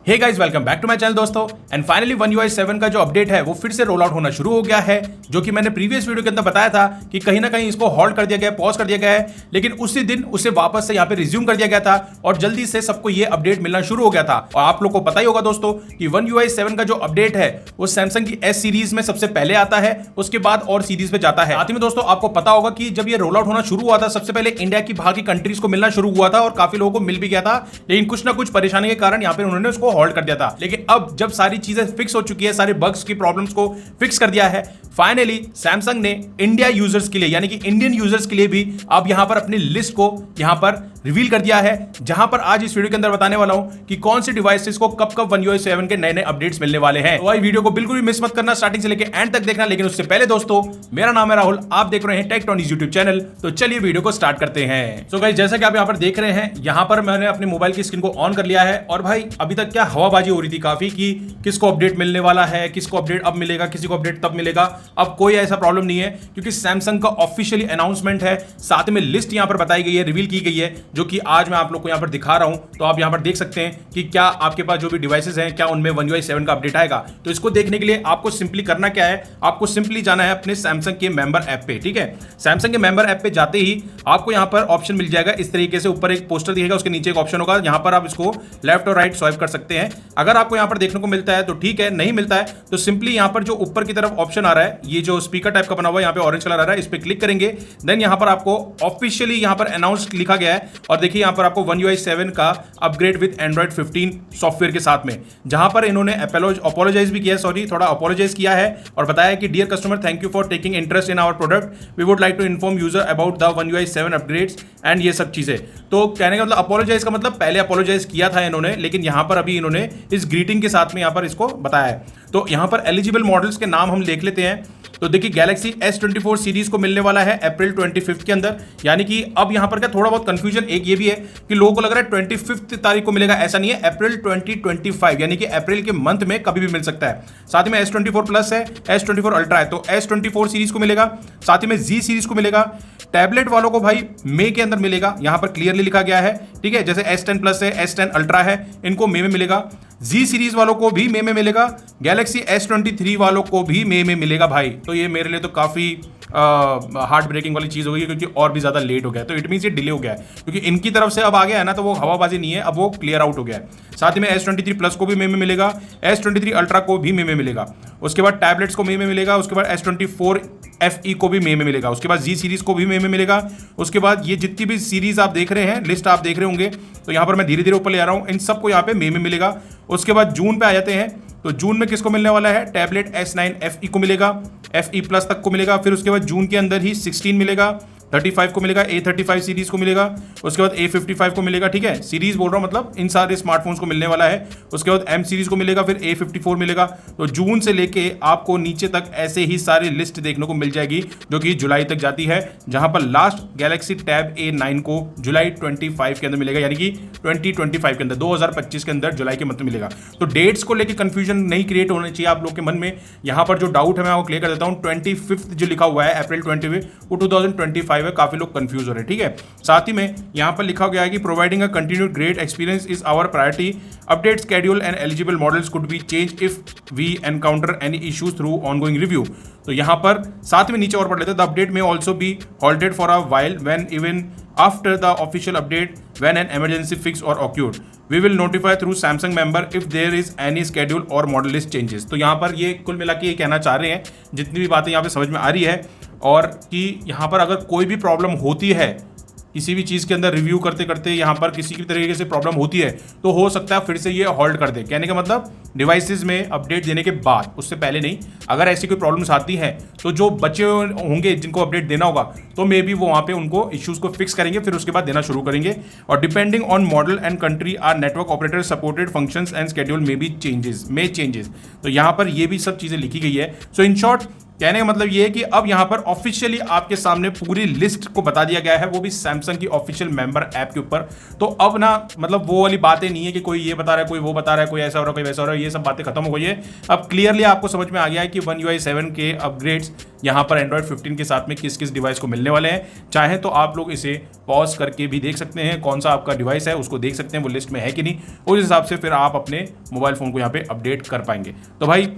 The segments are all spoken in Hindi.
Hey guys, welcome back to my channel दोस्तों। एंड फाइनली One UI 7 का जो अपडेट है वो फिर से रोल आउट होना शुरू हो गया है, जो कि मैंने प्रीवियस वीडियो के अंदर बताया था कि कहीं ना कहीं इसको हॉल्ट कर दिया गया है, पॉज कर दिया गया है, लेकिन उसी दिन उसे वापस से यहाँ पे रिज्यूम कर दिया गया था और जल्दी से सबको ये अपडेट मिलना शुरू हो गया था। और आप लोग को पता ही होगा दोस्तों कि One UI 7 का जो अपडेट है वो सैमसंग की S सीरीज में सबसे पहले आता है, उसके बाद और सीरीज में जाता है। साथ ही में दोस्तों आपको पता होगा कि जब ये रोल आउट होना शुरू हुआ था, सबसे पहले इंडिया की बाहर की कंट्रीज को मिलना शुरू हुआ था और काफी लोगों को मिल भी गया था, लेकिन कुछ ना कुछ परेशानी के कारण यहाँ पे उन्होंने उसको होल्ड कर दिया था। लेकिन अब जब सारी चीजें फिक्स हो चुकी है, सारे बग्स की प्रॉब्लम्स को फिक्स कर दिया है, फाइनली सैमसंग ने इंडिया यूजर्स के लिए यानी कि इंडियन यूजर्स के लिए भी अब यहां पर अपनी लिस्ट को यहां पर रिवील कर दिया है, जहां पर आज इस वीडियो के अंदर बताने वाला हूं कि कौन सी डिवाइसेस को कब कब One UI 7 के नए नए अपडेट्स मिलने वाले हैं। तो भाई वीडियो को बिल्कुल भी मिस मत करना, स्टार्टिंग से लेकर एंड तक देखना। लेकिन उससे पहले दोस्तों, मेरा नाम है राहुल, आप देख रहे हैं टेक टॉनीज यूट्यूब चैनल। तो चलिए वीडियो को स्टार्ट करते हैं। सो गाइस, जैसा कि आप यहां पर देख रहे हैं, यहां पर मैंने अपने मोबाइल की स्क्रीन को ऑन कर लिया है और भाई अभी तक क्या हवाबाजी हो रही थी काफी कि किसको अपडेट मिलने वाला है, किसको अपडेट अब मिलेगा, किसी को अपडेट तब मिलेगा। अब कोई ऐसा प्रॉब्लम नहीं है क्योंकि सैमसंग का ऑफिशियली अनाउंसमेंट है, साथ में लिस्ट यहां पर बताई गई है, रिवील की गई है, जो कि आज मैं आप लोग को यहां पर दिखा रहा हूं। तो आप यहां पर देख सकते हैं कि क्या आपके पास जो भी डिवाइसेस हैं, क्या उनमें One UI 7 का अपडेट आएगा। तो इसको देखने के लिए आपको सिंपली करना क्या है, आपको सिंपली जाना है अपने सैमसंग के मेंबर ऐप पे। ठीक है, सैमसंग के मेंबर ऐप पे जाते ही आपको यहां पर ऑप्शन मिल जाएगा इस तरीके से। ऊपर एक पोस्टर दिखेगा, उसके नीचे एक ऑप्शन होगा, यहां पर आप इसको लेफ्ट और राइट स्वाइप कर सकते हैं। अगर आपको यहां पर देखने को मिलता है तो ठीक है, नहीं मिलता है तो सिंपली यहां पर जो ऊपर की तरफ ऑप्शन आ रहा है, ये जो स्पीकर टाइप का बना हुआ है, यहां पे ऑरेंज कलर आ रहा है, इस पे क्लिक करेंगे। देन यहां पर आपको ऑफिशियली यहां पर अनाउंस लिखा गया है और देखिए यहां पर आपको One UI 7 का अपग्रेड विद एंड्रॉइड 15 सॉफ्टवेयर के साथ में, जहां पर इन्होंने अपोलोजाइज भी किया है, थोड़ा अपोलोजाइज किया है और बताया कि dear customer, thank you for taking interest in our product, we would like to inform user about the One UI 7 upgrades and ये सब चीजें। तो कहने का मतलब अपोलोजाइज का मतलब पहले अपोलोजाइज किया था इन्होंने, लेकिन यहां पर अभी इन्होंने इस ग्रीटिंग के साथ में यहां पर इसको बताया है। तो यहां पर एलिजिबल मॉडल्स के नाम हम देख लेते हैं। तो देखिए गैलेक्सी S24 सीरीज को मिलने वाला है अप्रैल 25 के अंदर, यानी कि अब यहां पर क्या थोड़ा बहुत कंफ्यूजन एक ये भी है कि लोगों को लग रहा है 25 तारीख को मिलेगा, ऐसा नहीं है, अप्रैल 2025 यानी कि अप्रैल के मंथ में कभी भी मिल सकता है। साथ में S24 प्लस है, S24 अल्ट्रा है, तो S24 सीरीज को मिलेगा, साथ ही में Z सीरीज को मिलेगा। टैबलेट वालों को भाई मई के अंदर मिलेगा, यहां पर क्लियरली लिखा गया है। ठीक है, जैसे S10 प्लस है, S10 अल्ट्रा है, इनको मई में मिलेगा। Z सीरीज वालों को भी मई में मिलेगा, गैलेक्सी S23 वालों को भी मई में मिलेगा भाई। तो ये मेरे लिए तो काफी हार्ट ब्रेकिंग वाली चीज हो गई, क्योंकि और भी ज्यादा लेट हो गया, तो इट मींस ये डिले हो गया है, क्योंकि इनकी तरफ से अब आ गया है ना, तो वो हवाबाजी नहीं है, अब वो क्लियर आउट हो गया है। साथ ही में S23 प्लस को भी मई में मिलेगा, S23 अल्ट्रा को भी मई में मिलेगा, उसके बाद टैबलेट्स को मई में मिलेगा, उसके बाद S24 FE को भी मई में मिलेगा, उसके बाद Z सीरीज को भी मई में मिलेगा। उसके बाद ये जितनी भी सीरीज आप देख रहे हैं, लिस्ट आप देख रहे होंगे, तो यहाँ पर मैं धीरे धीरे ऊपर ले आ रहा हूँ, इन सबको यहाँ पे मई में मिलेगा। उसके बाद जून पे आ जाते हैं, तो जून में किसको मिलने वाला है, टैबलेट S9 FE को मिलेगा, FE प्लस तक को मिलेगा। फिर उसके बाद जून के अंदर ही 16 मिलेगा, 35 को मिलेगा, A35 सीरीज को मिलेगा, उसके बाद A55 को मिलेगा। ठीक है, सीरीज बोल रहा हूँ, मतलब इन सारे स्मार्टफोन्स को मिलने वाला है। उसके बाद M सीरीज को मिलेगा, फिर A54 मिलेगा। तो जून से लेके आपको नीचे तक ऐसे ही सारी लिस्ट देखने को मिल जाएगी, जो कि जुलाई तक जाती है, जहां पर लास्ट गैलेक्सी टैब A9 को जुलाई 25 के अंदर मिलेगा, यानी कि 2025 के अंदर, 2025 के अंदर जुलाई के मंथ में मिलेगा। तो डेट्स को लेकर कंफ्यूजन नहीं क्रिएट होना चाहिए आप लोग के मन में। यहां पर जो डाउट है मैं आपको क्लियर कर देता हूं, 25 जो लिखा हुआ है अप्रैल 25 वो 2025 है, काफी लोग कंफ्यूज हो रहे हैं। ठीक है, साथ ही में यहां पर लिखा गया है कि providing a continued great experience is our priority, update schedule and eligible models could be change if we encounter any issues through ongoing review. तो यहां पर साथ में नीचे और पढ़ लेते हैं, the update may also be halted for a while when even after the official update when an emergency fix or occurred we will notify through Samsung member if there is any schedule or model list changes. तो यहाँ पर ये कुल मिला के ये कहना चाह रहे हैं, जितनी भी बातें यहाँ पे समझ में आ रही है, और कि यहाँ पर अगर कोई भी प्रॉब्लम होती है किसी भी चीज़ के अंदर रिव्यू करते करते, यहाँ पर किसी भी तरीके से प्रॉब्लम होती है, तो हो सकता है फिर से ये होल्ड कर दे। कहने का मतलब डिवाइसेस में अपडेट देने के बाद, उससे पहले नहीं। अगर ऐसी कोई प्रॉब्लम्स आती हैं तो जो बच्चे होंगे जिनको अपडेट देना होगा, तो मे बी वो वहाँ पे उनको इश्यूज को फिक्स करेंगे, फिर उसके बाद देना शुरू करेंगे। और depending on model and country or network operator supported functions and schedule may be changes. तो यहाँ पर ये भी सब चीज़ें लिखी गई है। सो इन शॉर्ट कहने का मतलब ये है कि अब यहाँ पर ऑफिशियली आपके सामने पूरी लिस्ट को बता दिया गया है, वो भी सैमसंग की ऑफिशियल मेंबर ऐप के ऊपर। तो अब ना मतलब वो वाली बातें नहीं है कि कोई ये बता रहा है, कोई वो बता रहा है, कोई ऐसा हो रहा है, कोई वैसा हो रहा है, ये सब बातें खत्म हो गई है। अब क्लियरली आपको समझ में आ गया है कि One UI 7 के अपग्रेड्स यहाँ पर एंड्रॉइड 15 के साथ में किस किस डिवाइस को मिलने वाले हैं। चाहे तो आप लोग इसे पॉज करके भी देख सकते हैं, कौन सा आपका डिवाइस है उसको देख सकते हैं वो लिस्ट में है कि नहीं, उस हिसाब से फिर आप अपने मोबाइल फोन को यहाँ पे अपडेट कर पाएंगे। तो भाई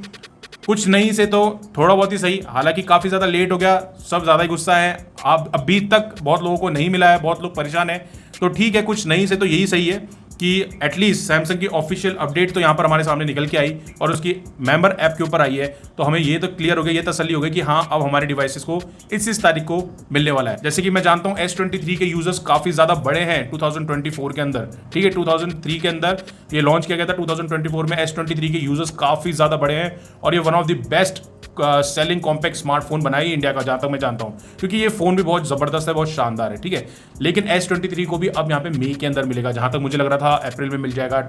कुछ नहीं से तो थोड़ा बहुत ही सही, हालांकि काफ़ी ज़्यादा लेट हो गया, सब ज़्यादा ही गुस्सा है। आप अभी तक बहुत लोगों को नहीं मिला है, बहुत लोग परेशान हैं, तो ठीक है, कुछ नहीं से तो यही सही है कि एटलीस्ट सैमसंग की ऑफिशियल अपडेट तो यहाँ पर हमारे सामने निकल के आई और उसकी मेंबर ऐप के ऊपर आई है। तो हमें ये तो क्लियर हो गया, ये तसल्ली हो गई कि हाँ अब हमारे डिवाइसेस को इस तारीख को मिलने वाला है। जैसे कि मैं जानता हूँ S23 के यूजर्स काफ़ी ज़्यादा बड़े हैं 2024 के अंदर, ठीक है। 2003 के अंदर ये लॉन्च किया गया था, 2024 में S23 के यूजर्स काफ़ी ज़्यादा बड़े हैं और ये one of the best selling compact smartphone बनाई इंडिया का, जहाँ तक मैं जानता हूँ, क्योंकि ये फोन भी बहुत ज़बरदस्त है, बहुत शानदार है, ठीक है। लेकिन S23 को भी अब यहाँ पे मई के अंदर मिलेगा, जहाँ तक मुझे लग रहा था अप्रैल में मिल जाएगा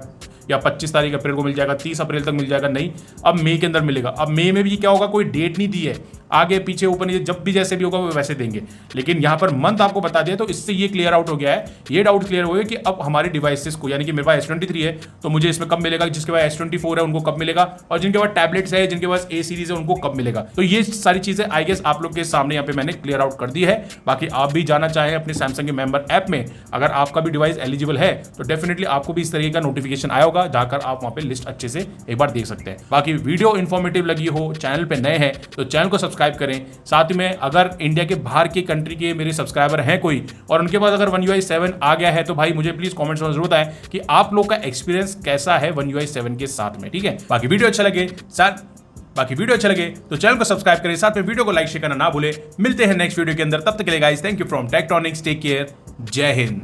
या 25 तारीख अप्रैल को मिल जाएगा, 30 अप्रैल तक मिल जाएगा, नहीं अब मई के अंदर मिलेगा। अब मई में भी क्या होगा, कोई डेट नहीं दी है, आगे पीछे ऊपर नीचे जब भी जैसे भी होगा वो वैसे देंगे, लेकिन यहाँ पर मंथ आपको बता दिया। तो इससे ये क्लियर आउट हो गया है, ये डाउट क्लियर हो गया कि अब हमारे डिवाइसेस को, यानी कि मेरे पास S23 है तो मुझे इसमें कब मिलेगा, जिसके पास S24 है उनको कब मिलेगा, और जिनके पास टैबलेट्स है, जिनके पास A सीरीज है उनको कब मिलेगा। तो ये सारी चीजें आई गेस आप लोग के सामने यहाँ पे मैंने क्लियर आउट कर दी है। बाकी आप भी जाना चाहें अपने सैमसंग के मेंबर ऐप में, अगर आपका भी डिवाइस एलिजिबल है तो डेफिनेटली आपको भी इस तरीके का नोटिफिकेशन आया होगा, जाकर आप वहाँ पे लिस्ट अच्छे से एक बार देख सकते हैं। बाकी वीडियो इन्फॉर्मेटिव लगी हो, चैनल पे नए हैं तो चैनल को सब्सक्राइब करें। साथ में अगर इंडिया के बाहर की कंट्री के मेरे सब्सक्राइबर हैं कोई और उनके पास अगर One UI 7 आ गया है तो भाई मुझे प्लीज कमेंट्स में जरूर बताएं कि आप लोग का एक्सपीरियंस कैसा है One UI 7 के साथ में, ठीक है। बाकी वीडियो अच्छा लगे तो चैनल को सब्सक्राइब करें, साथ में वीडियो को लाइक शेयर करना ना भूले। मिलते हैं नेक्स्ट वीडियो के अंदर, तब तक के लिए guys thank you from Techtronics, take care, जय हिंद।